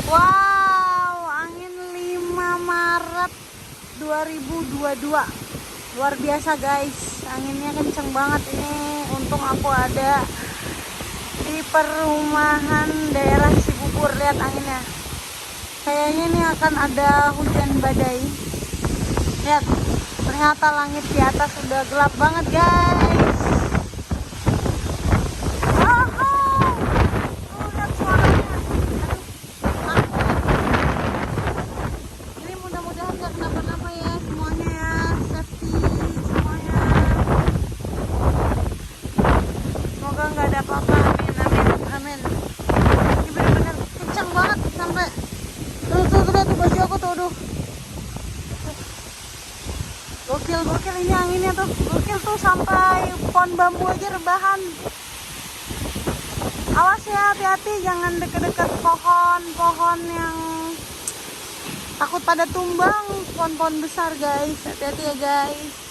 Wow, angin 5 Maret 2022. Luar biasa guys, anginnya kenceng banget ini. Untung aku ada di perumahan daerah Cibubur. Lihat anginnya. Kayaknya ini akan ada hujan badai. Lihat, ternyata langit di atas udah gelap banget guys. Nggak ada apa-apa, amin amin amin. Ini bener-bener kencang banget sampai tuh baju aku tuh, aduh. Gokil ini anginnya tuh, gokil tuh sampai pohon bambu aja rebahan. Awas ya, hati-hati jangan deket-deket pohon yang takut pada tumbang, pohon-pohon besar guys, hati-hati ya guys.